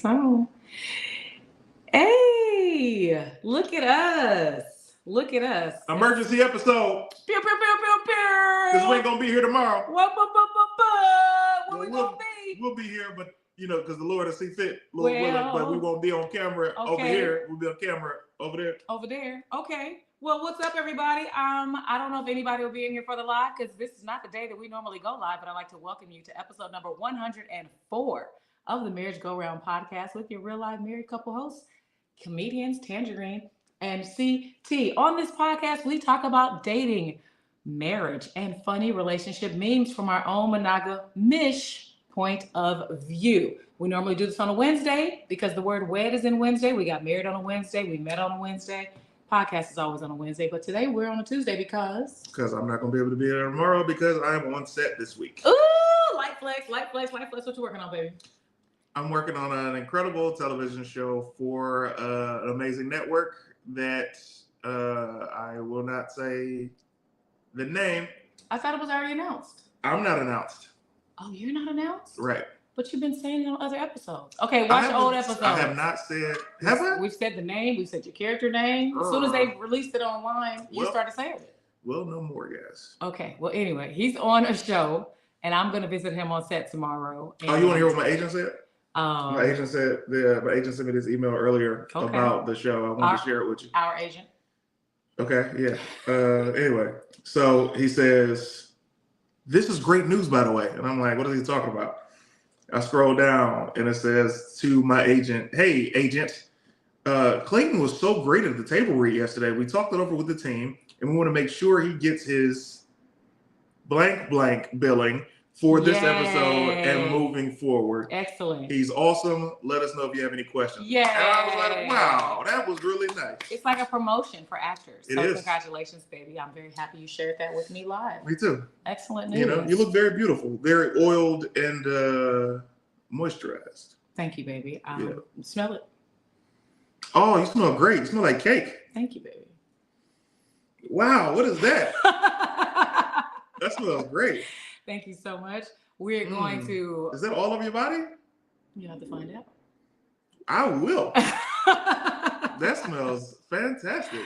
so. Hey, look at us. Look at us. Emergency episode. Pew, pew, pew, pew, pew. Because we ain't going to be here tomorrow. Where we going to be? We'll be here, but, because the Lord will see fit. Well, willing, but we won't be on camera over okay. here. We'll be on camera over there. Over there. Okay. Well, what's up, everybody? I don't know if anybody will be in here for the live because this is not the day that we normally go live, but I'd like to welcome you to episode number 104 of the Marriage Go Round podcast with your real life married couple hosts, comedians Tanjareen and CT. On this podcast, we talk about dating, marriage, and funny relationship memes from our own monogamish point of view. We normally do this on a Wednesday because the word wed is in Wednesday. We got married on a Wednesday. We met on a Wednesday. Podcast is always on a Wednesday, but today we're on a Tuesday because I'm not going to be able to be there tomorrow because I'm on set this week. Ooh, light flex. What you working on, baby? I'm working on an incredible television show for an amazing network that I will not say the name. I thought it was already announced. I'm not announced. Oh, you're not announced? Right. But you've been saying it on other episodes. Okay, watch old episodes. I have not said. Have I? We've said the name. We've said your character name. As soon as they released it online, you started saying it. Well, no more, guys. Okay. Well, anyway, he's on a show, and I'm going to visit him on set tomorrow. You want to hear what my agent said? My agent said sent me this email earlier about the show. I wanted to share it with you. Our agent. Okay. Yeah. Anyway, so he says, "This is great news, by the way," and I'm like, "What is he talking about?" I scroll down and it says to my agent, "Hey, agent, Clayton was so great at the table read yesterday. We talked it over with the team, and we want to make sure he gets his blank billing for this episode and moving forward. Excellent. He's awesome. Let us know if you have any questions." Yeah. And I was like, wow, that was really nice. It's like a promotion for actors. It is. Congratulations, baby. I'm very happy you shared that with me live. Me too. Excellent news. You look very beautiful, very oiled and moisturized. Thank you, baby. Smell it. Oh, you smell great. You smell like cake. Thank you, baby. Wow, what is that? That smells great. Thank you so much. We're going to... Is that all over your body? You have to find out. I will. That smells fantastic.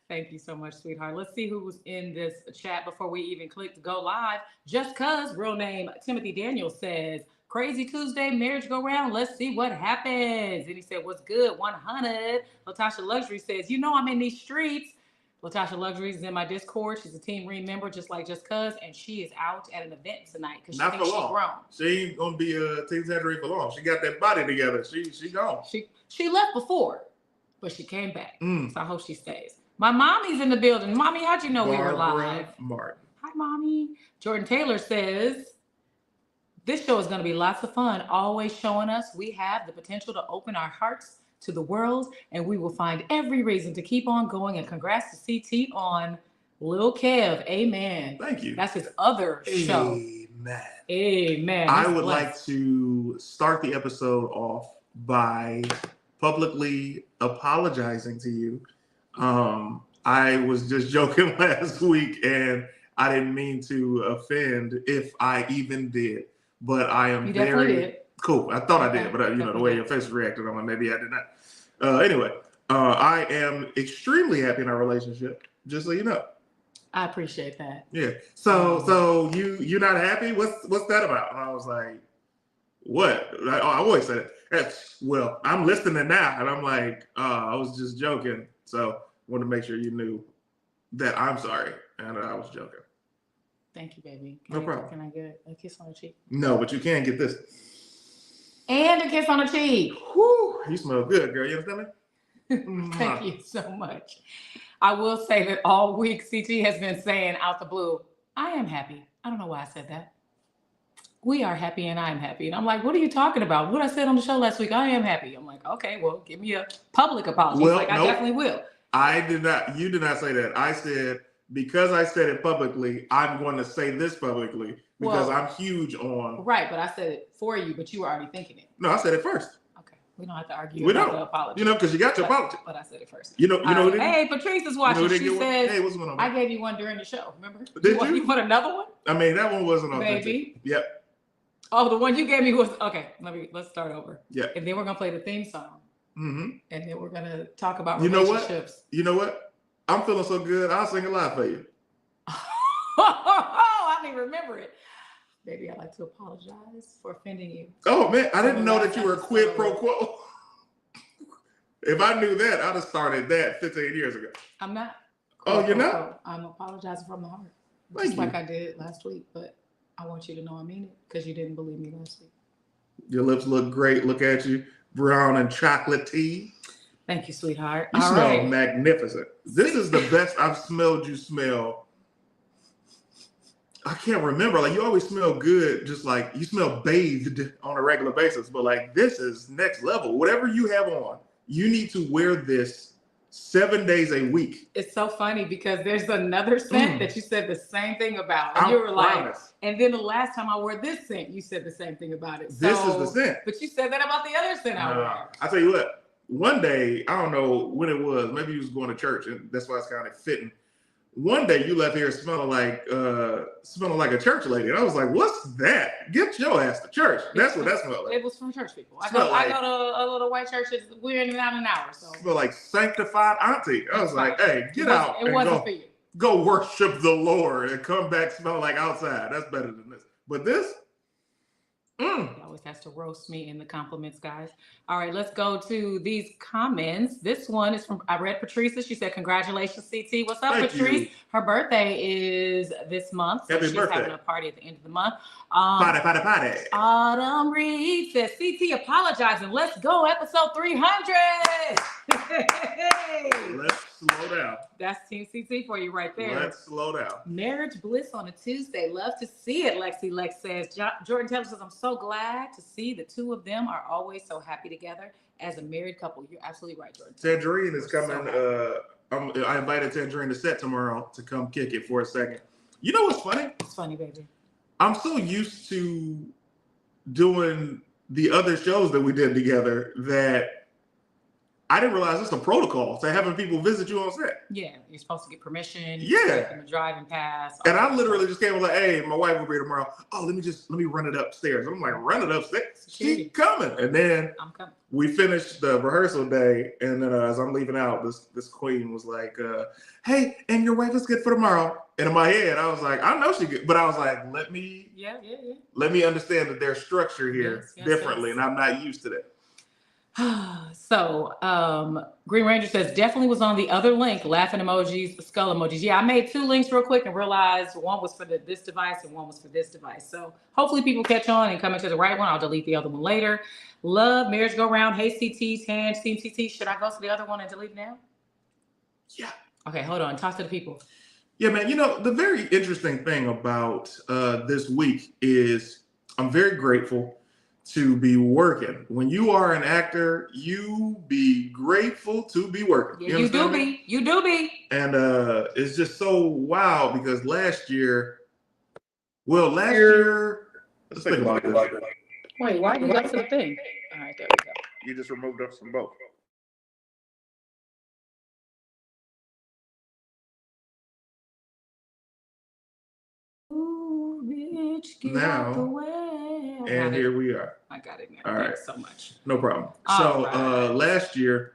Thank you so much, sweetheart. Let's see who's in this chat before we even click to go live. Just cuz, real name Timothy Daniels says, "Crazy Tuesday, marriage go round. Let's see what happens." And he said, "What's good? 100. Latasha Luxury says, I'm in these streets." Latasha Luxury is in my Discord. She's a Team Ream member, just like Just Cuz, and she is out at an event tonight because she thinks she's grown. She ain't gonna be a Team Tanjareen for long. She got that body together. She gone. She left before, but she came back. So I hope she stays. My mommy's in the building. Mommy, how'd you know we were live? Martin. Hi, mommy. Jordan Taylor says, "This show is going to be lots of fun, always showing us we have the potential to open our hearts to the world, and we will find every reason to keep on going. And congrats to CT on Lil Kev." Amen. Thank you. That's his other show. Amen. I would like to start the episode off by publicly apologizing to you. I was just joking last week, and I didn't mean to offend if I even did. But I am very did. Cool. I thought I did, but the way your face reacted, I'm like, maybe I did not. Anyway, I am extremely happy in our relationship. Just so you know. I appreciate that. Yeah. So you're not happy? What's that about? And I was like, what? I always say that. Well, I'm listening now, and I'm like, I was just joking. So I wanted to make sure you knew that I'm sorry, and I was joking. Thank you, baby. No problem. Can I get a kiss on the cheek? No, but you can get this. And a kiss on the cheek. Whew, you smell good, girl. You understand me? Thank you so much. I will say that all week CT has been saying out the blue, "I am happy." I don't know why I said that. "We are happy and I'm happy." And I'm like, what are you talking about? What I said on the show last week, "I am happy." I'm like, okay, well, give me a public apology. Well, I definitely will. I did not. You did not say that. I said, because I said it publicly, I'm going to say this publicly because I'm huge on. Right, but I said it for you, but you were already thinking it. No, I said it first. Okay, we don't have to argue about the apology. Because you got your apology. But I said it first. Hey, Patrice is watching. She said, "Hey, what's going on?" I gave you one during the show. Remember? Did you? You want another one? I mean, that one wasn't authentic. Baby. Yep. Oh, the one you gave me was okay. Let's start over. Yeah. And then we're gonna play the theme song. Mm-hmm. And then we're gonna talk about You know relationships. what? You know what? I'm feeling so good. I'll sing a lot for you. I don't even remember it. Baby, I'd like to apologize for offending you. Oh man, I didn't know that you were quid pro quo. If I knew that, I'd have started that 15 years ago. I'm not. Oh, you're not? I'm apologizing from the heart. Thank Just you. like I did last week, but I want you to know I mean it because you didn't believe me last week. Your lips look great. Look at you. Brown and chocolate tea. Thank you, sweetheart. You All smell right. magnificent. This is the best I've smelled you smell. I can't remember. Like, you always smell good, just like you smell bathed on a regular basis. But like, this is next level. Whatever you have on, you need to wear this 7 days a week. It's so funny because there's another scent that you said the same thing about. And I you were like, promise. and then the last time I wore this scent, you said the same thing about it. This is the scent. But you said that about the other scent I wore. I tell you what, one day, I don't know when it was, maybe you was going to church, and that's why it's kind of fitting. One day you left here smelling like a church lady. And I was like, what's that? Get your ass to church. That's what that smelled like. It was from church people. I go to a little white church. We're in and out in an hour. So smell like sanctified auntie. I was like, hey, get out. It wasn't for you. Go worship the Lord and come back smelling like outside. That's better than this. But this, He always has to roast me in the compliments, guys. All right, let's go to these comments. This one is from, I read Patrice's. She said, congratulations, CT. What's up, Thank Patrice? you. Her birthday is this month. So Happy she's birthday. having a party at the end of the month. Party. Autumn Reed says, CT apologizing. Let's go, episode 300. Let's slow down. That's Team CT for you right there. Let's slow down. Marriage bliss on a Tuesday. Love to see it, Lexi Lex says. Jordan Taylor says, I'm so glad to see the two of them are always so happy together as a married couple. You're absolutely right, Jordan. Tanjareen is coming. I invited Tanjareen to set tomorrow to come kick it for a second. You know what's funny? It's funny, baby. I'm so used to doing the other shows that we did together that I didn't realize it's a protocol to having people visit you on set. Yeah, you're supposed to get permission. Yeah. And the driving pass. And I literally just came and was like, hey, my wife will be here tomorrow. Oh, let me run it upstairs. I'm like, run it upstairs? She's coming. And then I'm coming. we finished the rehearsal day. And then as I'm leaving out, this queen was like, hey, and your wife is good for tomorrow. And in my head, I was like, I know she good. But I was like, let me understand that there's structure here differently. Yes. And I'm not used to that. So Green Ranger says definitely was on the other link, laughing emojis, skull emojis. Yeah, I made two links real quick and realized one was for this device and one was for this device. So hopefully people catch on and come into the right one. I'll delete the other one later. Love marriage go round. Hey CT, Tan, Team CT. Should I go to the other one and delete it now? Yeah. Okay, hold on. Talk to the people. Yeah, man. You know, the very interesting thing about this week is I'm very grateful to be working. When you are an actor, you be grateful to be working. Yeah, you do be. You do be. And it's just so wild because last year, let's think about this. Wait, why did you go to the thing? All right, there we go. You just removed us from both. Ooh, bitch, get now, out the way. And here we are. I got it now. All right. Thanks so much. No problem. Last year,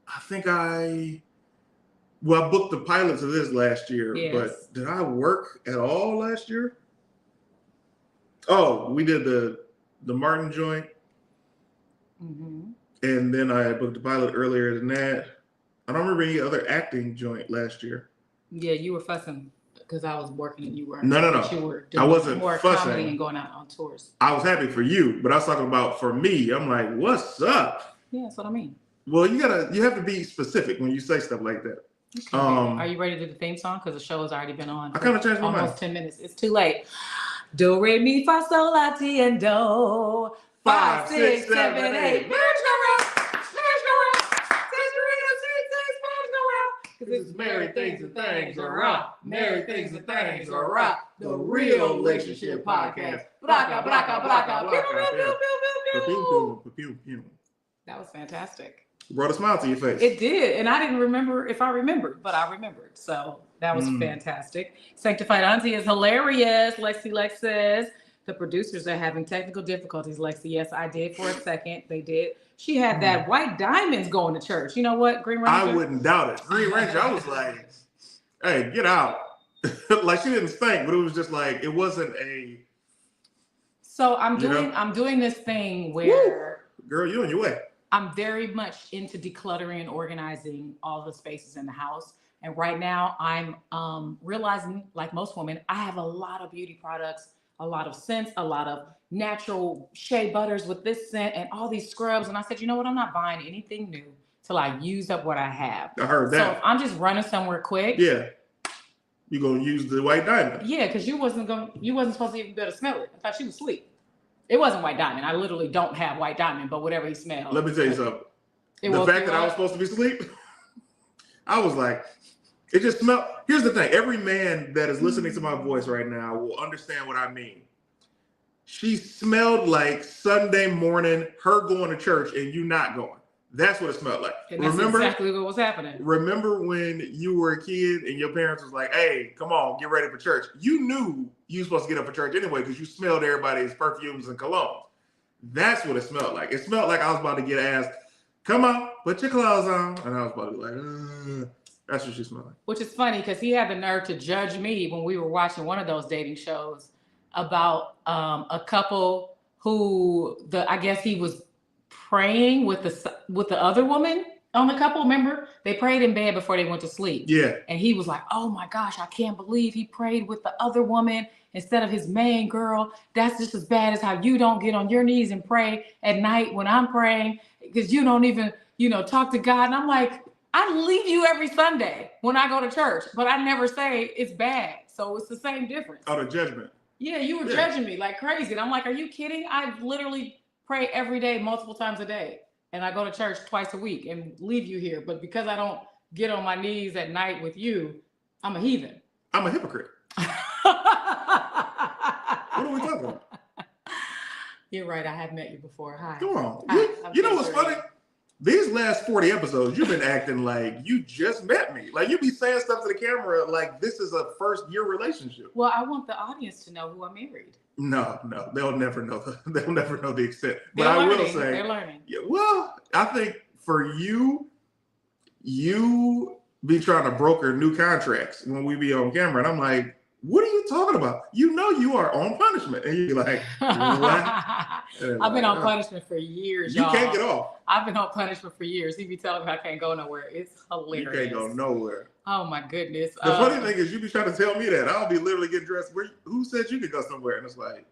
I think I booked the pilot to this last year, but did I work at all last year? Oh, we did the Martin joint. Mm-hmm. And then I booked the pilot earlier than that. I don't remember any other acting joint last year. Yeah, you were fussing because I was working and you weren't. No. You were doing I wasn't more fussing. comedy and going out on tours. I was happy for you, but I was talking about for me. I'm like, what's up? Yeah, that's what I mean. Well, you have to be specific when you say stuff like that. Okay. Are you ready to do the theme song? Because the show has already been on. I kind of changed my mind. Almost 10 minutes. It's too late. Do, re, mi, fa, sol, la, ti, and do. 5, 6, 7, 8. Marriage go round. Marriage go round. Because it's married things and things are rock. Married things and things are rock. The real relationship podcast. Blaka, blaka, blaka. That was fantastic. Brought a smile to your face. It did. And I didn't remember if I remembered, but I remembered. So that was fantastic. Sanctified Auntie is hilarious. Lexi Lex says, The producers are having technical difficulties, Lexi. Yes, I did for a second. They did. She had that white diamonds going to church. You know what, Green Ranger? I wouldn't doubt it. Green Ranger, I was like, hey, get out. Like she didn't stink, but it was just like, it wasn't a... So I'm doing this thing where... Woo! Girl, you on your way. I'm very much into decluttering and organizing all the spaces in the house. And right now I'm realizing, like most women, I have a lot of beauty products, a lot of scents, a lot of natural shea butters with this scent and all these scrubs. And I said, you know what? I'm not buying anything new till I use up what I have. I heard that. So if I'm just running somewhere quick. Yeah. You're going to use the white diamond. Yeah, because you wasn't supposed to even be able to smell it. I thought she was asleep. It wasn't white diamond. I literally don't have white diamond, but whatever he smelled. Let me tell you something. The fact that I was supposed to be asleep, I was like, it just smelled. Here's the thing. Every man that is listening to my voice right now will understand what I mean. She smelled like Sunday morning, her going to church and you not going. That's what it smelled like. And that's exactly what was happening. Remember when you were a kid and your parents was like, hey, come on, get ready for church. You knew you were supposed to get up for church anyway because you smelled everybody's perfumes and colognes. That's what it smelled like. It smelled like I was about to get asked, come on, put your clothes on. And I was about to be like, that's what she smelled like. Which is funny because he had the nerve to judge me when we were watching one of those dating shows about a couple who I guess he was praying with the other woman on the couple. Remember, they prayed in bed before they went to sleep. Yeah. And he was like, oh my gosh, I can't believe he prayed with the other woman instead of his main girl. That's just as bad as how you don't get on your knees and pray at night when I'm praying because you don't even, talk to God. And I'm like, I leave you every Sunday when I go to church, but I never say it's bad. So it's the same difference. Oh, the judgment. Yeah, you were judging me like crazy. And I'm like, are you kidding? I literally pray every day, multiple times a day. And I go to church twice a week and leave you here. But because I don't get on my knees at night with you, I'm a heathen. I'm a hypocrite. What are we talking about? You're right. I have met you before. Hi. Come on. You know what's funny? These last 40 episodes, you've been acting like you just met me. Like you be saying stuff to the camera like this is a first-year relationship. Well, I want the audience to know who I married. No, they'll never know. They'll never know the extent. But I will say, they're learning. Yeah, well, I think for you be trying to broker new contracts when we be on camera, and I'm like, what are you talking about? You know you are on punishment, and you're like, what? I've been on punishment for years. You can't get off. I've been on punishment for years. He be telling me I can't go nowhere. It's hilarious. You can't go nowhere. Oh my goodness. The funny thing is, you be trying to tell me that I'll be literally getting dressed. Who said you could go somewhere? And it's like,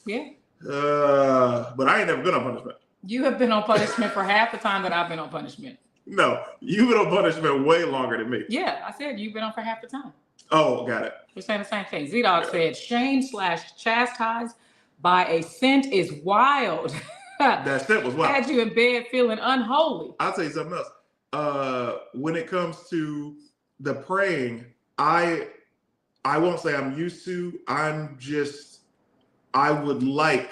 yeah. But I ain't never been on punishment. You have been on punishment for half the time that I've been on punishment. No, you've been on punishment way longer than me. Yeah, I said you've been on for half the time. Oh, got it. We're saying the same thing. Z-Dog said, shamed/chastised by a scent is wild. That scent was wild. Had you in bed feeling unholy. I'll tell you something else. When it comes to the praying, I won't say I'm used to. I would like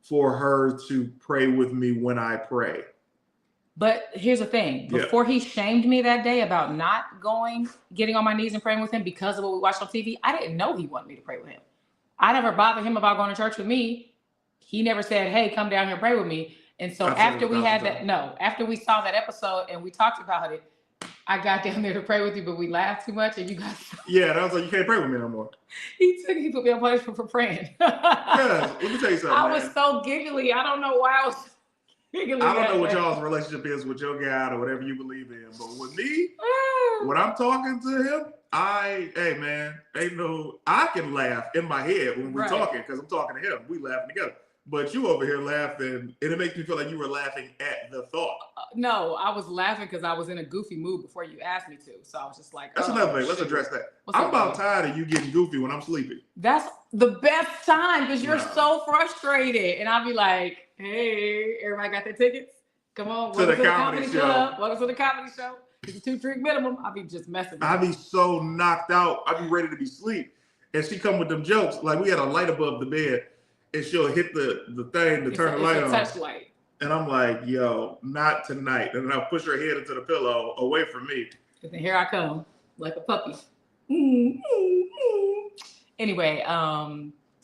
for her to pray with me when I pray. But here's the thing. Before he shamed me that day about not getting on my knees and praying with him because of what we watched on TV, I didn't know he wanted me to pray with him. I never bothered him about going to church with me. He never said, hey, come down here and pray with me. And so after we saw that episode and we talked about it, I got down there to pray with you, but we laughed too much and you got... Yeah, and I was like, you can't pray with me no more. He put me on punishment for praying. Yeah, let me tell you something, I was so giggly. I don't know why I was giggly. I don't know what y'all's relationship is with your guy or whatever you believe in, but with me, when I'm talking to him, I can laugh in my head when we're talking because I'm talking to him. We laughing together. But you over here laughing, and it makes me feel like you were laughing at the thought. No, I was laughing because I was in a goofy mood before you asked me to. So I was just like, that's another thing. Let's address that. I'm about tired of you getting goofy when I'm sleeping. That's the best time because you're so frustrated. And I'll be like, hey, everybody got their tickets? Come on. To the comedy show. Welcome to the comedy show. It's a 2-drink minimum. I'll be just messing with I be so knocked out. I be ready to be asleep. And she come with them jokes. Like we had a light above the bed. And she'll hit the thing to turn the light on. Touch light. And I'm like, yo, not tonight. And then I'll push her head into the pillow away from me. And then here I come, like a puppy. Anyway,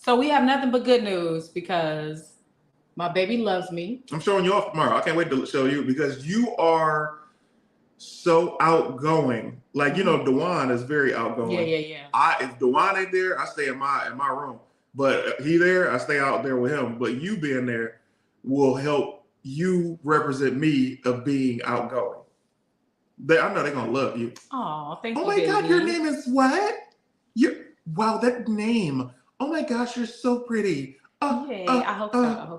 So we have nothing but good news because my baby loves me. I'm showing you off tomorrow. I can't wait to show you because you are so outgoing. Like, you know, Dewan is very outgoing. Yeah. If Dewan ain't there, I stay in my room. But he there, I stay out there with him. But you being there will help you represent me of being outgoing. I know they're gonna love you. Oh, thank you. Oh my God, your name is what? Wow, that name. Oh my gosh, you're so pretty. I hope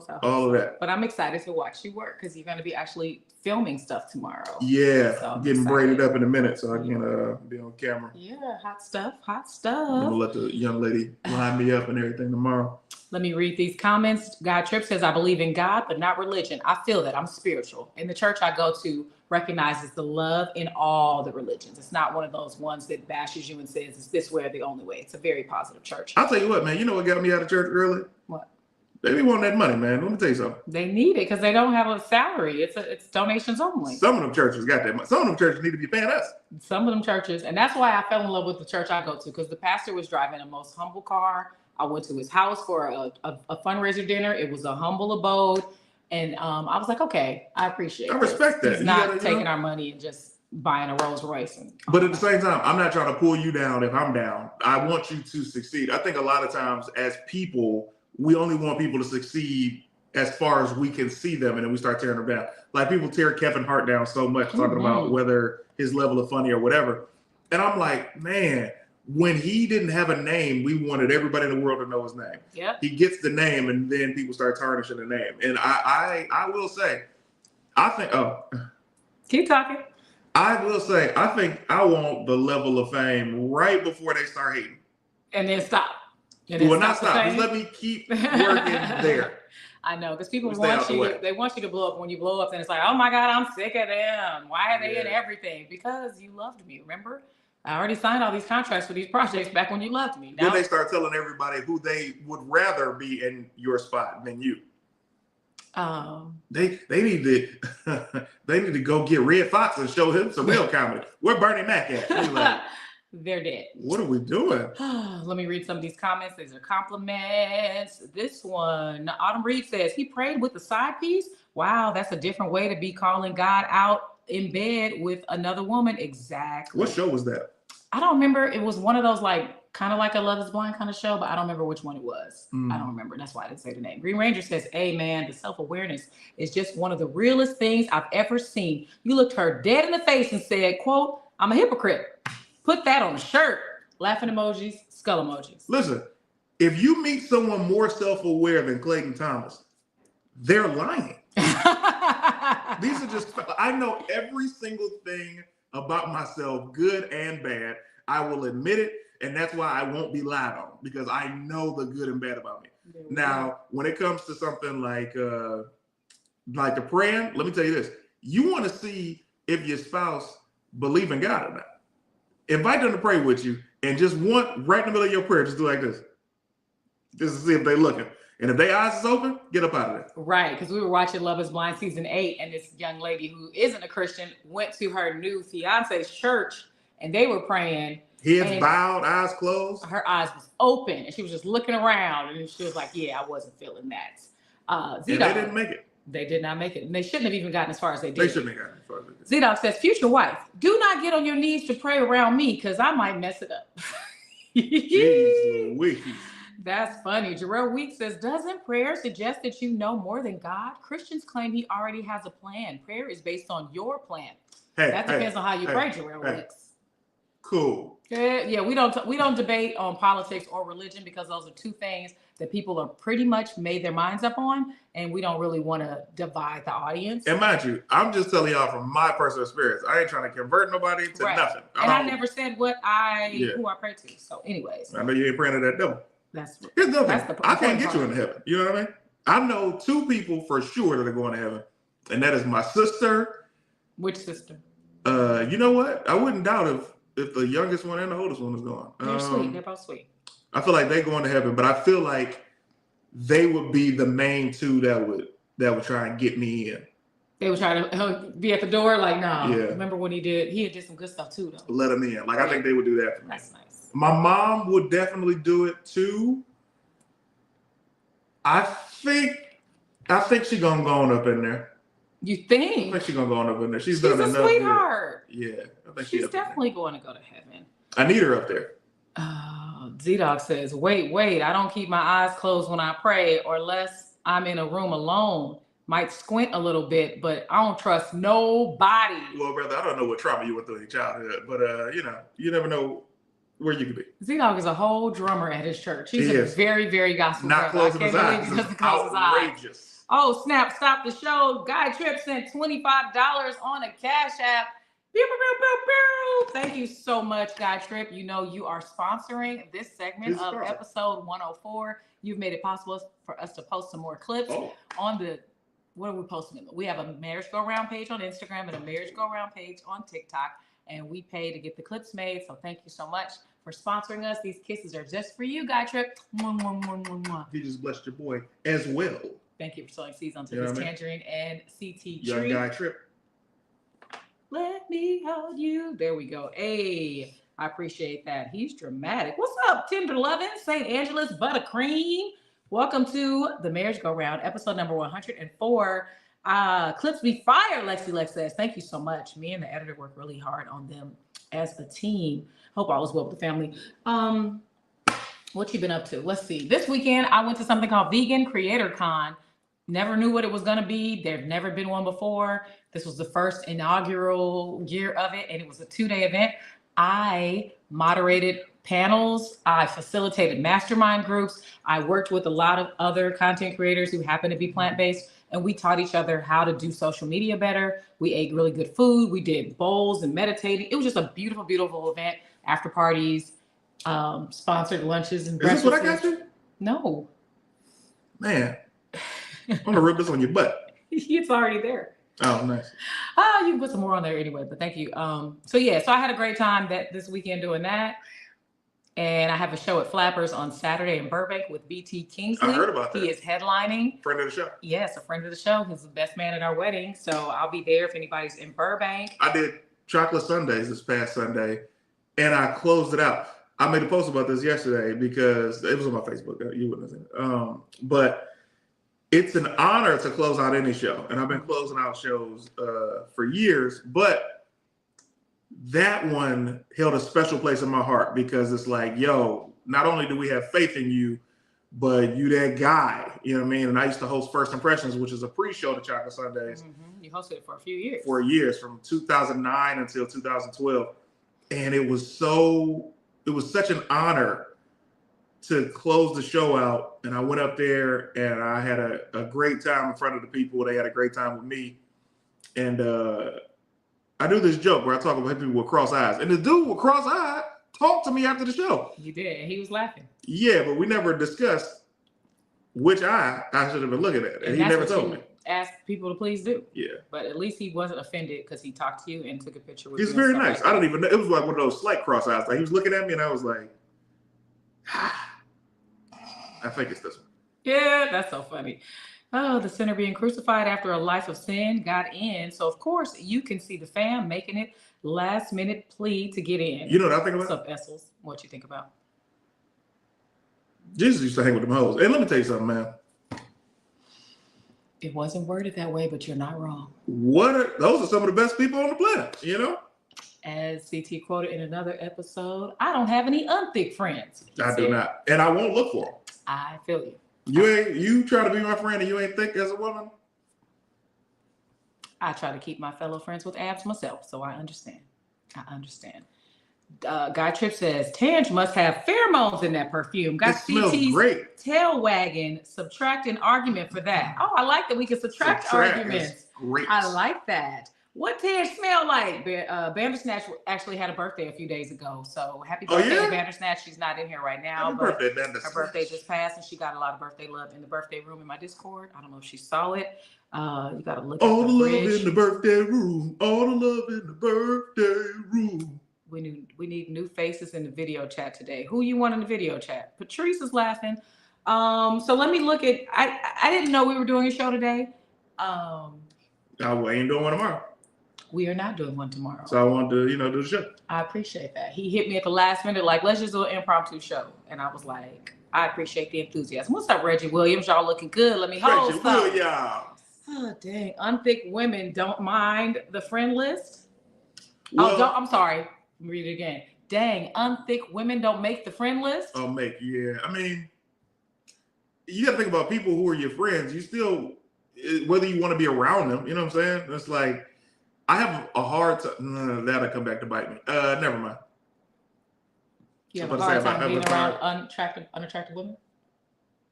so. All of that. But I'm excited to watch you work because you're going to be actually filming stuff tomorrow. Yeah, so getting braided up in a minute so I can be on camera. Yeah, hot stuff. I'm gonna let the young lady line me up and everything tomorrow. Let me read these comments. God Trip says, I believe in God, but not religion. I feel that I'm spiritual. And the church I go to recognizes the love in all the religions. It's not one of those ones that bashes you and says, it's this way or the only way. It's a very positive church. I'll tell you what, man. You know what got me out of church early? What? They be wanting that money, man. Let me tell you something. They need it because they don't have a salary. It's donations only. Some of them churches got that money. Some of them churches need to be paying us. Some of them churches. And that's why I fell in love with the church I go to, because the pastor was driving a most humble car. I went to his house for a fundraiser dinner. It was a humble abode. And I was like, okay, I appreciate it. I respect that. He's not taking our money and just buying a Rolls Royce. But at the same time, I'm not trying to pull you down if I'm down. I want you to succeed. I think a lot of times as people, we only want people to succeed as far as we can see them, and then we start tearing them down. Like people tear Kevin Hart down so much, talking about whether his level of funny or whatever. And I'm like, man, when he didn't have a name, we wanted everybody in the world to know his name. Yep. He gets the name, and then people start tarnishing the name. And I will say, I think, keep talking. I will say, I think I want the level of fame right before they start hating. And then stop. Well, not stop. Just let me keep working there. I know, because people want you. They want you to blow up. When you blow up, then it's like, oh my God, I'm sick of them. Why are they in everything? Because you loved me. Remember, I already signed all these contracts for these projects back when you loved me. Now, then they start telling everybody who they would rather be in your spot than you. They need to go get Red Fox and show him some real comedy. Where Bernie Mac at? They're dead. What are we doing? Let me read some of these comments. These are compliments. This one, Autumn Reed says, he prayed with a side piece. Wow, that's a different way to be calling God out in bed with another woman. Exactly. What show was that? I don't remember. It was one of those kind of like a Love is Blind kind of show, but I don't remember which one it was. I don't remember. That's why I didn't say the name. Green Ranger says, hey man, the self-awareness is just one of the realest things I've ever seen. You looked her dead in the face and said, quote, I'm a hypocrite. Put that on a shirt. Laughing emojis, skull emojis. Listen, if you meet someone more self-aware than Clayton Thomas, they're lying. These are just, I know every single thing about myself, good and bad. I will admit it, and that's why I won't be lied on, because I know the good and bad about me. Now, when it comes to something like the praying, let me tell you this. You want to see if your spouse believes in God or not. Invite them to pray with you, and just right in the middle of your prayer, just do like this. Just to see if they're looking. And if their eyes is open, get up out of there. Right, because we were watching Love is Blind season 8, and this young lady who isn't a Christian went to her new fiance's church, and they were praying. Heads bowed, eyes closed. Her eyes was open, and she was just looking around, and she was like, yeah, I wasn't feeling that. And they didn't make it. They did not make it. And they shouldn't have even gotten as far as they did. They shouldn't have gotten as far as they did. Z-Dog says, future wife, do not get on your knees to pray around me because I might mess it up. Jeez Louise. That's funny. Jarrell Weeks says, doesn't prayer suggest that you know more than God? Christians claim he already has a plan. Prayer is based on your plan. That depends on how you pray, Jarrell Weeks. Cool. Yeah, we don't debate on politics or religion because those are two things that people are pretty much made their minds up on, and we don't really want to divide the audience. And mind you, I'm just telling y'all from my personal experience. I ain't trying to convert nobody to nothing. And I never said who I pray to. So anyways. I know you ain't praying to that devil. That's the I can't get you into heaven. You know what I mean? I know 2 people for sure that are going to heaven, and that is my sister. Which sister? You know what? I wouldn't doubt if the youngest one and the oldest one is going. They're sweet. They're both sweet. I feel like they're going to heaven, but I feel like they would be the main 2 that would try and get me in. They would try to be at the door, like, no. Yeah. Remember when he did some good stuff too, though. Let them in. Like, I think they would do that for me. That's nice. My mom would definitely do it too. I think she's gonna go on up in there. You I think? think she's gonna go on up in there. She's She's done a enough. sweetheart. Yeah, I think She's definitely going to go to heaven. I need her up there. Z-Dog says, wait, I don't keep my eyes closed when I pray, or unless I'm in a room alone. Might squint a little bit, but I don't trust nobody. Well, brother, I don't know what trauma you went through in your childhood, but you never know where you could be. Z-Dog is a whole drummer at his church. He's a very, very gospel Not brother. closing his eyes. He doesn't close his eyes. Oh, snap, stop the show. Guy Trip sent $25 on a Cash App. Pew, pew, pew, pew, pew. Thank you so much, Guy Trip. You know you are sponsoring this segment of episode 104. You've made it possible for us to post some more clips on the... What are we posting? We have a Marriage Go Round page on Instagram and a Marriage Go Round page on TikTok, and we pay to get the clips made. So thank you so much for sponsoring us. These kisses are just for you, Guy Trip. Mwah, mwah, mwah, mwah, mwah. He just blessed your boy as well. Thank you for sowing seeds onto this Tanjareen and CT Young tree. Guy Trip. Let me hold you. There we go. Hey, I appreciate that. He's dramatic. What's up, Tender Lovin', St. Angela's Buttercream? Welcome to the Marriage Go Round, episode number 104. Clips be fire, Lexi Lex says. Thank you so much. Me and the editor work really hard on them as a team. Hope all is well with the family. What you been up to? Let's see. This weekend, I went to something called Vegan Creator Con. Never knew what it was going to be. There've never been one before. This was the first inaugural year of it, and it was a 2-day event. I moderated panels. I facilitated mastermind groups. I worked with a lot of other content creators who happen to be plant-based, and we taught each other how to do social media better. We ate really good food. We did bowls and meditating. It was just a beautiful, beautiful event. After parties, sponsored lunches and breakfasts. Is this what I got you? No. Man, I'm gonna rip this on your butt. It's already there. Oh, nice. You can put some more on there anyway, but thank you. So I had a great time this weekend doing that. And I have a show at Flappers on Saturday in Burbank with BT Kingsley. I heard about that. He is headlining. Friend of the show. Yes, a friend of the show. He's the best man at our wedding. So I'll be there if anybody's in Burbank. I did Chocolate Sundays this past Sunday, and I closed it out. I made a post about this yesterday because it was on my Facebook. You wouldn't have seen it. But it's an honor to close out any show. And I've been closing out shows for years, but that one held a special place in my heart because it's like, yo, not only do we have faith in you, but you that guy, you know what I mean? And I used to host First Impressions, which is a pre-show to Chocolate Sundays. Mm-hmm. You hosted it for a few years. For years, from 2009 until 2012. And it was such an honor to close the show out. And I went up there and I had a great time in front of the people. They had a great time with me. And I do this joke where I talk about people with cross eyes. And the dude with cross eyes talked to me after the show. You did. He was laughing. Yeah, but we never discussed which eye I should have been looking at. And he never told me. Asked people to please do. Yeah. But at least he wasn't offended because he talked to you and took a picture with you. He's very nice. I don't even know. It was like one of those slight cross eyes. Like he was looking at me and I was like, I think it's this one. Yeah, that's so funny. Oh, the sinner being crucified after a life of sin got in. So, of course, you can see the fam making it last minute plea to get in. You know what I think about? What's up, Essels? What you think about? Jesus used to hang with them hoes. And let me tell you something, man. It wasn't worded that way, but you're not wrong. Those are some of the best people on the planet, you know? As CT quoted in another episode, I don't have any unthick friends. I do not. And I won't look for them. I feel you. You try to be my friend and you ain't thick as a woman? I try to keep my fellow friends with abs myself, so I understand. Guy Trip says, Tange must have pheromones in that perfume. Got CT's great. Tail wagging. Subtract an argument for that. Oh, I like that we can subtract arguments. Great. I like that. What Tange smell like? Bandersnatch actually had a birthday a few days ago. So happy birthday to Bandersnatch. She's not in here right now. Happy birthday, Bandersnatch. Her birthday just passed and she got a lot of birthday love in the birthday room in my Discord. I don't know if she saw it. You got to look at all the love bridge. in the birthday room. All the love in the birthday room. We need new faces in the video chat today. Who you want in the video chat? Patrice is laughing. So let me look at. I didn't know we were doing a show today. I ain't doing one tomorrow. We are not doing one tomorrow. So I wanted to, do the show. I appreciate that. He hit me at the last minute, like, let's just do an impromptu show. And I was like, I appreciate the enthusiasm. What's up, Reggie Williams? Y'all looking good. Let me hold Reggie some. Williams. Oh, dang. Unthick women don't mind the friend list. Well, I'm sorry. Read it again. Dang, unthick women don't make the friend list? I mean, you got to think about people who are your friends. You still, whether you want to be around them, you know what I'm saying? It's like, I have a hard time. That'll come back to bite me. Never mind. You have a hard time being around unattractive women?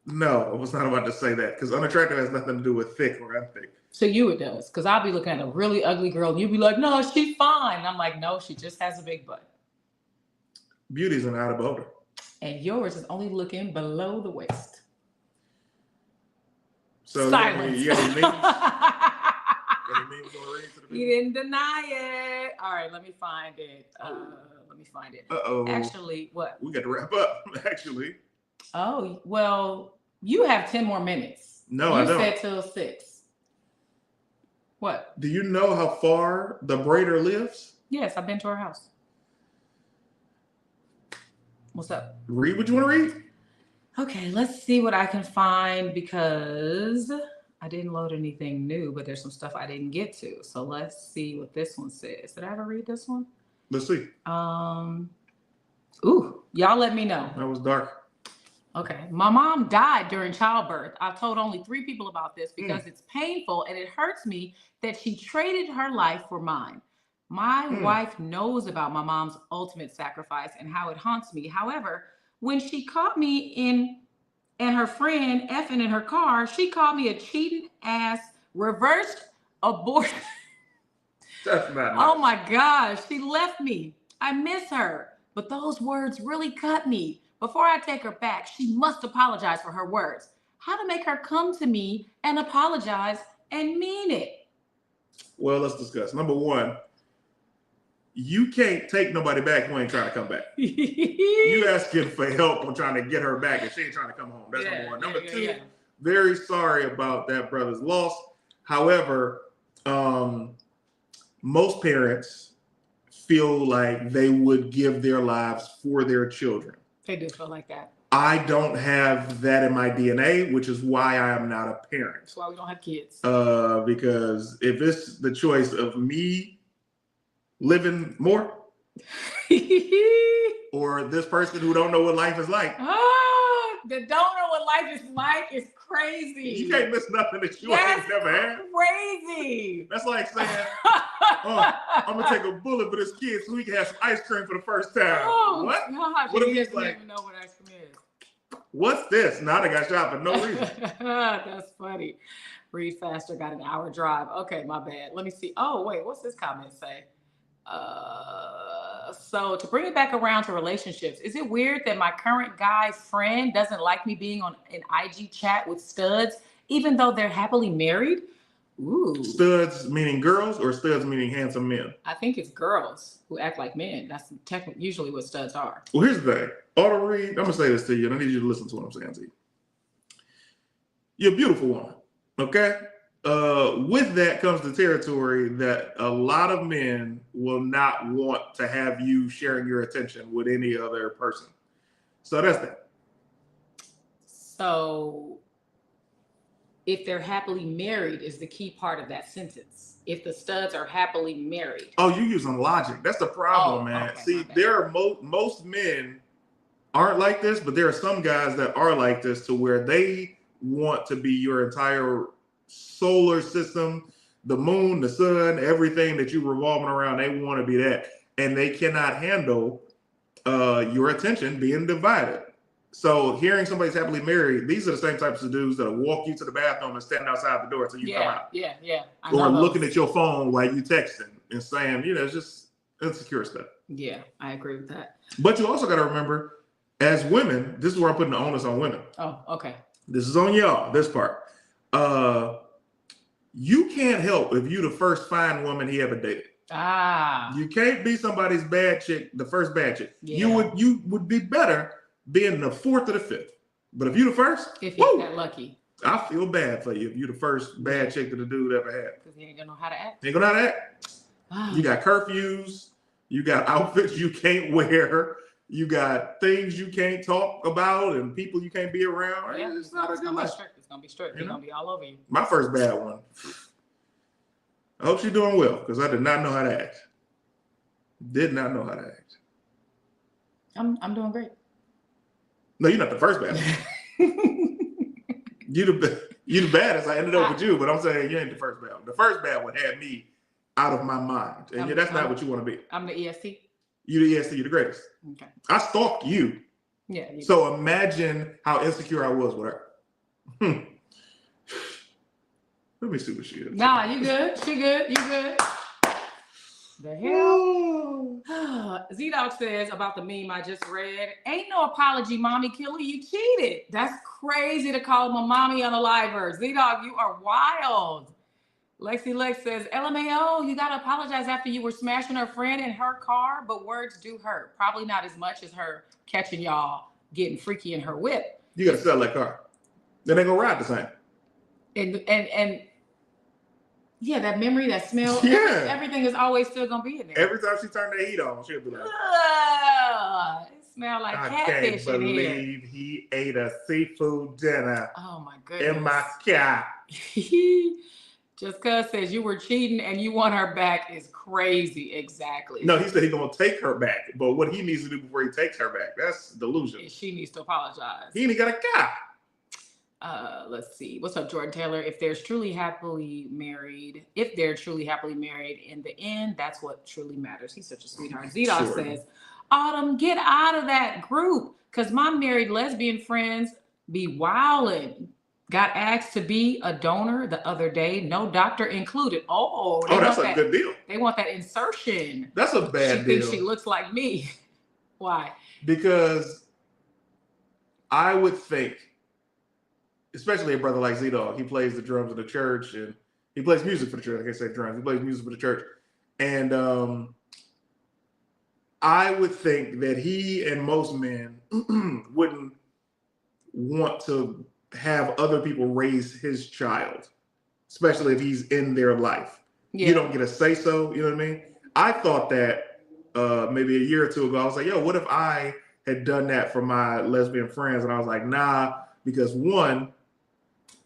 No, I was not about to say that because unattractive has nothing to do with thick or unthick. So you it does, because I'll be looking at a really ugly girl and you'll be like, no, she's fine. And I'm like, no, she just has a big butt. Beauty's an eye of beholder. And yours is only looking below the waist. So silence. You got any memes? You didn't deny it. All right, let me find it. Uh-oh. Actually, what? We got to wrap up, actually. Oh, well, you have 10 more minutes. No, I don't. You said till 6. What? Do you know how far the braider lives? Yes, I've been to her house. What's up? Read what you want to read. Okay, let's see what I can find because I didn't load anything new, but there's some stuff I didn't get to. So let's see what this one says. Did I ever read this one? Let's see. Ooh, y'all let me know. That was dark. Okay. My mom died during childbirth. I've told only 3 people about this because it's painful and it hurts me that she traded her life for mine. My wife knows about my mom's ultimate sacrifice and how it haunts me. However, when she caught me and her friend effing in her car, she called me a cheating ass, reversed abortion. That's not nice. Oh my gosh, she left me. I miss her. But those words really cut me. Before I take her back, she must apologize for her words. How to make her come to me and apologize and mean it? Well, let's discuss. Number one, you can't take nobody back who ain't trying to come back. You asking for help on trying to get her back and she ain't trying to come home. That's number one. Number two, very sorry about that brother's loss. However, most parents feel like they would give their lives for their children. They do feel like that. I don't have that in my DNA, which is why I am not a parent. That's why we don't have kids. Because if it's the choice of me living more or this person who don't know what life is like. That don't know what life is like is crazy. You can't miss nothing that you ain't never had. Crazy. That's like saying, oh, I'm gonna take a bullet for this kid so he can have some ice cream for the first time. Oh, what? Gosh, what if he he's doesn't like, even know what ice cream is? What's this? Now they got shot for no reason. That's funny. Read faster, got an hour drive. Okay, my bad. Let me see. Oh, wait, what's this comment say? So to bring it back around to relationships, is it weird that my current guy's friend doesn't like me being on an IG chat with studs, even though they're happily married? Ooh. Studs meaning girls or studs meaning handsome men? I think it's girls who act like men. That's technically usually what studs are. Well, here's the thing. Auto read, I'm gonna say this to you, and I need you to listen to what I'm saying to you. You're a beautiful woman, okay? With that comes the territory that a lot of men will not want to have you sharing your attention with any other person. So that's that. So if they're happily married is the key part of that sentence. If the studs are happily married. Oh, you're using logic. That's the problem, man. Okay, see, there are most men aren't like this, but there are some guys that are like this to where they want to be your entire solar system, the moon, the sun, everything that you're revolving around. They want to be that, and they cannot handle your attention being divided. So hearing somebody's happily married, these are the same types of dudes that'll walk you to the bathroom and stand outside the door until you come out. Yeah. Or looking at your phone while you texting and saying, it's just insecure stuff. Yeah, I agree with that. But you also got to remember, as women, this is where I'm putting the onus on women. Oh, okay. This is on y'all, this part. You can't help if you the first fine woman he ever dated. You can't be somebody's bad chick, the first bad chick. Yeah. You would be better being the fourth or the fifth. But if you the first, if you're that lucky, I feel bad for you if you the first bad chick that the dude ever had. Because he ain't gonna know how to act. Ain't gonna know how to act. You got curfews, you got outfits you can't wear. You got things you can't talk about and people you can't be around. Yeah, It's not a good life. It's gonna be strict. They're gonna be all over you. My first bad one. I hope she's doing well because I did not know how to act. Did not know how to act. I'm doing great. No, you're not the first bad one. You the baddest. I ended up with you, but I'm saying you ain't the first bad one. The first bad one had me out of my mind, and that's not what you want to be. I'm the EST. You the EST. You the greatest. Okay. I stalked you. Yeah. So imagine how insecure I was with her. Let me see what she is. Nah, you good. She good. You good. The hell? Z-Dog says about the meme I just read, ain't no apology, mommy killer. You cheated. That's crazy to call him a mommy unaliver. Z-Dog, you are wild. Lexi Lex says, LMAO, you got to apologize after you were smashing her friend in her car, but words do hurt. Probably not as much as her catching y'all getting freaky in her whip. You got to sell that car. Then they going to ride the same. And yeah, that memory, that smell, everything is always still going to be in there. Every time she turned that heat on, she'll be like, it smells like catfish in here. I can't believe he ate a seafood dinner. Oh my goodness. In my car. Just cuz says you were cheating and you want her back is crazy. Exactly. No, he said he's going to take her back. But what he needs to do before he takes her back, that's delusion. She needs to apologize. He ain't got a car. Let's see. What's up, Jordan Taylor? If they're truly happily married, in the end, that's what truly matters. He's such a sweetheart. Z-Dog says, Autumn, get out of that group. Because my married lesbian friends be wildin'. Got asked to be a donor the other day, no doctor included. That's a good deal. They want that insertion. That's a bad deal. She thinks she looks like me. Why? Because I would think, especially a brother like Z-Dog, he plays the drums in the church and he plays music for the church. I can't say drums. He plays music for the church. And I would think that he and most men wouldn't want to have other people raise his child, especially if he's in their life. Yeah. You don't get a say-so, you know what I mean? I thought that maybe a year or two ago, I was like, yo, what if I had done that for my lesbian friends? And I was like, nah, because one,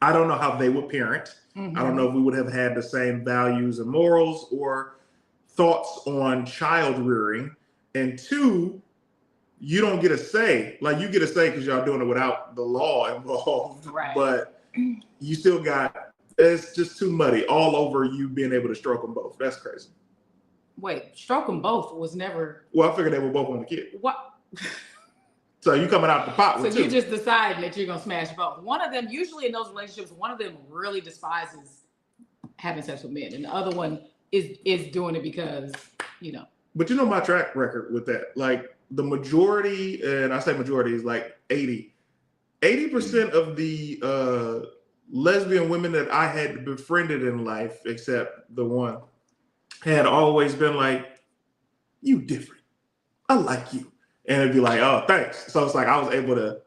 I don't know how they would parent. Mm-hmm. I don't know if we would have had the same values and morals or thoughts on child rearing. And two, you don't get a say. Like, you get a say because y'all doing it without the law involved. Right. But you still got, it's just too muddy all over you being able to stroke them both. That's crazy. Wait, stroke them both was never. Well, I figured they were both on the kid. What? So you coming out the pot with two. So you just deciding that you're going to smash both. One of them, usually in those relationships, one of them really despises having sex with men. And the other one is doing it because, you know. But you know my track record with that. Like, the majority, and I say majority, is like 80% of the lesbian women that I had befriended in life, except the one, had always been like, you different. I like you. And it'd be like, oh, thanks. So it's like I was able to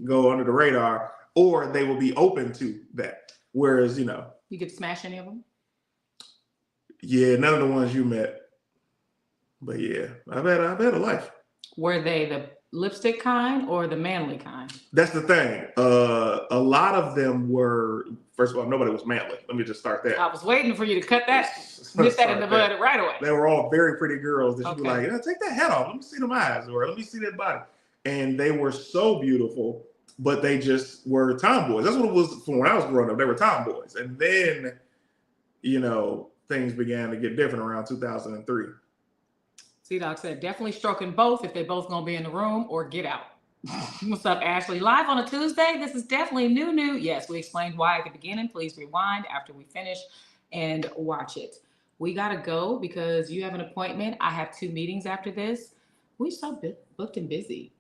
go under the radar, or they will be open to that. Whereas, you know. You could smash any of them? Yeah, none of the ones you met. But yeah, I've had a life. Were they the lipstick kind or the manly kind? That's the thing. A lot of them were, first of all, nobody was manly. Let me just start there. I was waiting for you to cut that, nip that in the bud right away. They were all very pretty girls that you'd be like, take that head off. Let me see them eyes, or let me see that body. And they were so beautiful, but they just were tomboys. That's what it was from when I was growing up. They were tomboys. And then, you know, things began to get different around 2003. C-Doc said, definitely stroking both if they both gonna be in the room, or get out. What's up, Ashley? Live on a Tuesday. This is definitely new. Yes, we explained why at the beginning. Please rewind after we finish and watch it. We gotta go because you have an appointment. I have 2 meetings after this. We're so booked and busy.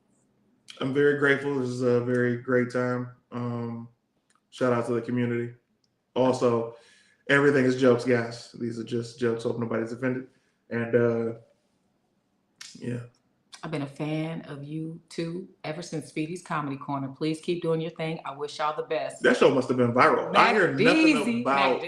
I'm very grateful. This is a very great time. Shout out to the community. Also, everything is jokes, guys. These are just jokes. Hope nobody's offended. And yeah, I've been a fan of you two ever since Speedy's Comedy Corner. Please keep doing your thing. I wish y'all the best. That show must have been viral. I hear nothing about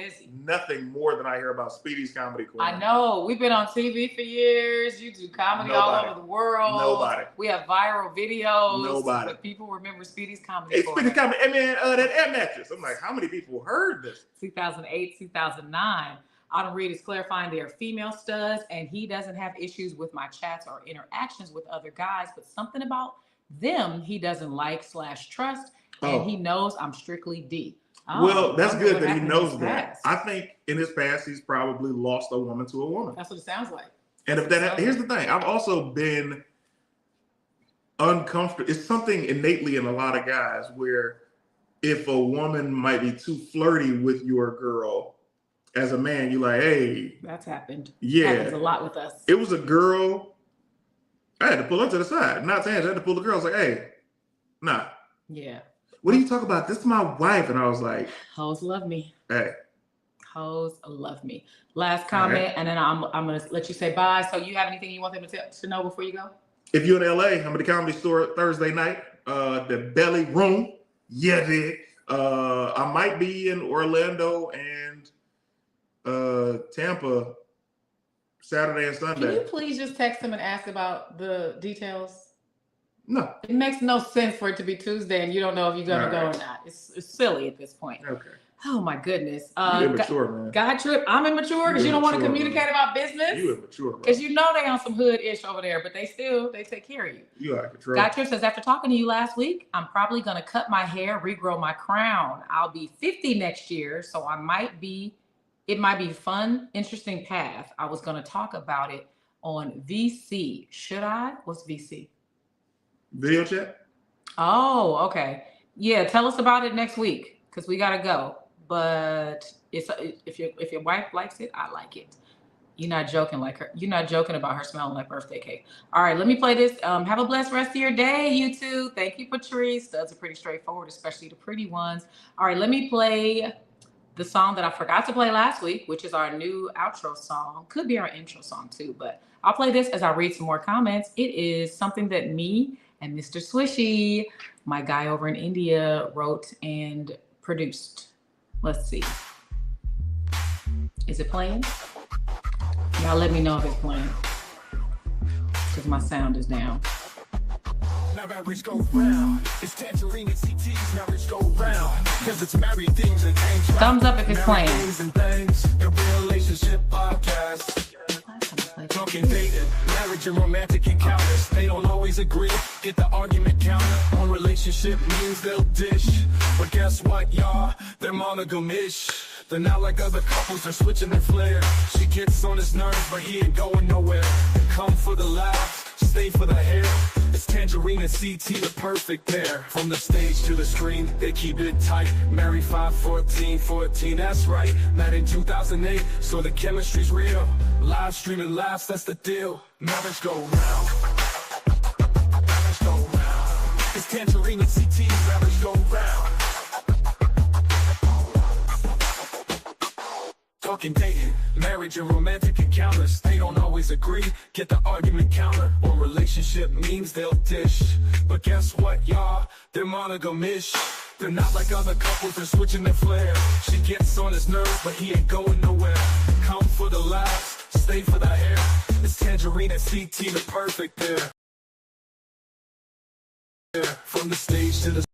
nothing more than I hear about Speedy's Comedy Corner. I know. We've been on TV for years. You do comedy all over the world. Nobody. We have viral videos. Nobody. But people remember Speedy's Comedy Corner. Speedy's Comedy. And man, that air mattress. I'm like, how many people heard this? 2008, 2009. Autumn Reed is clarifying they are female studs, and he doesn't have issues with my chats or interactions with other guys, but something about them he doesn't like/trust, and he knows I'm strictly D. Well, that's good that he knows that. I think in his past, he's probably lost a woman to a woman. That's what it sounds like. And if that, here's the thing, I've also been uncomfortable. It's something innately in a lot of guys where if a woman might be too flirty with your girl, as a man, you're like, hey. That's happened. Yeah. Happens a lot with us. It was a girl. I had to pull her to the side. Not saying I had to pull the girl. I was like, hey, nah. Yeah. What do you talk about? This is my wife. And I was like. Hoes love me. Hey. Hoes love me. Last comment, and then I'm going to let you say bye. So you have anything you want them to know before you go? If you're in LA, I'm at the Comedy Store Thursday night. The Belly Room. Yeah, dude. I might be in Orlando and Tampa Saturday and Sunday. Can you please just text him and ask about the details? No. It makes no sense for it to be Tuesday and you don't know if you're going to go or not. It's silly at this point. Okay. Oh my goodness. You're immature, man. God trip. I'm immature because you don't want to communicate about business. You immature, because you know they on some hood-ish over there, but they take care of you. You out of control. God trip says, after talking to you last week, I'm probably going to cut my hair, regrow my crown. I'll be 50 next year, so it might be fun, interesting path. I was going to talk about it on VC. Should I? What's VC? Video chat? Oh, okay. Yeah, tell us about it next week because we got to go. But if your wife likes it, I like it. You're not joking like her. You're not joking about her smelling like birthday cake. All right, let me play this. Have a blessed rest of your day, you two. Thank you, Patrice. Studs are pretty straightforward, especially the pretty ones. All right, let me play the song that I forgot to play last week, which is our new outro song. Could be our intro song too, but I'll play this as I read some more comments. It is something that me and Mr. Swishy, my guy over in India, wrote and produced. Let's see. Is it playing? Y'all let me know if it's playing, because my sound is down. Now marriage go round. It's Tanjareen and CT's marriage go round. Because it's married things and things. Thumbs up if it's playing. The relationship podcast. Talking dating, marriage and romantic encounters. They don't always agree. Get the argument counter. On relationship means they'll dish. But guess what, y'all? They're monogamish. They're not like other couples, they're switching their flair. She gets on his nerves, but he ain't going nowhere. Come for the laughs, stay for the hair. It's Tanjareen and CT, the perfect pair. From the stage to the screen, they keep it tight. Married 5-14, that's right. Met in 2008, so the chemistry's real. Live streaming laughs, that's the deal. Marriage go round. Marriage go round. It's Tanjareen and CT, marriage go round. Talking dating, marriage and romantic encounters. They don't always agree, get the argument counter. Or relationship means they'll dish. But guess what, y'all? They're monogamish. They're not like other couples, they're switching their flair. She gets on his nerves, but he ain't going nowhere. Come for the laughs, stay for the hair. It's Tanjareen and CT, the perfect pair. From the stage to the